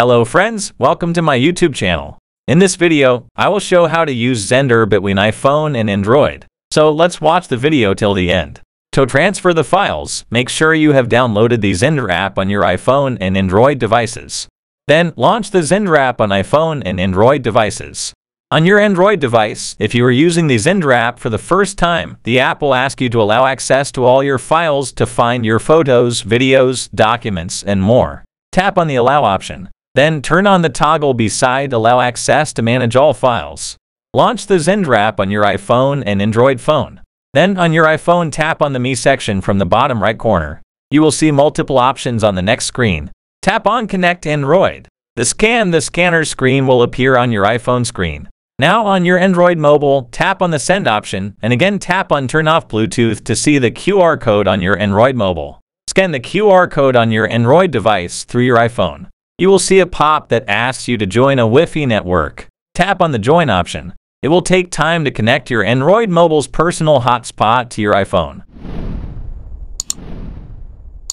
Hello friends, welcome to my YouTube channel. In this video, I will show how to use Xender between iPhone and Android. So let's watch the video till the end. To transfer the files, make sure you have downloaded the Xender app on your iPhone and Android devices. Then launch the Xender app on iPhone and Android devices. On your Android device, if you are using the Xender app for the first time, the app will ask you to allow access to all your files to find your photos, videos, documents, and more. Tap on the Allow option. Then turn on the toggle beside Allow Access to manage all files. Launch the Xender app on your iPhone and Android phone. Then on your iPhone, tap on the Me section from the bottom right corner. You will see multiple options on the next screen. Tap on Connect Android. The scanner screen will appear on your iPhone screen. Now on your Android mobile, tap on the Send option and again tap on Turn off Bluetooth to see the QR code on your Android mobile. Scan the QR code on your Android device through your iPhone. You will see a pop that asks you to join a Wi-Fi network. Tap on the Join option. It will take time to connect your Android mobile's personal hotspot to your iPhone.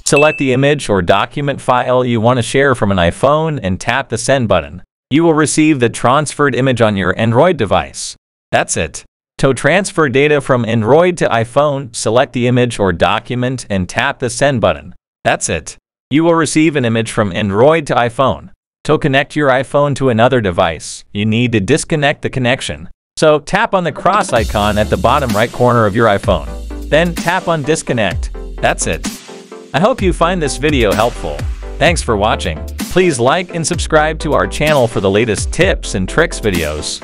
Select the image or document file you want to share from an iPhone and tap the Send button. You will receive the transferred image on your Android device. That's it. To transfer data from Android to iPhone, select the image or document and tap the Send button. That's it. You will receive an image from Android to iPhone. To connect your iPhone to another device, you need to disconnect the connection. So tap on the cross icon at the bottom right corner of your iPhone. Then tap on Disconnect. That's it. I hope you find this video helpful. Thanks for watching. Please like and subscribe to our channel for the latest tips and tricks videos.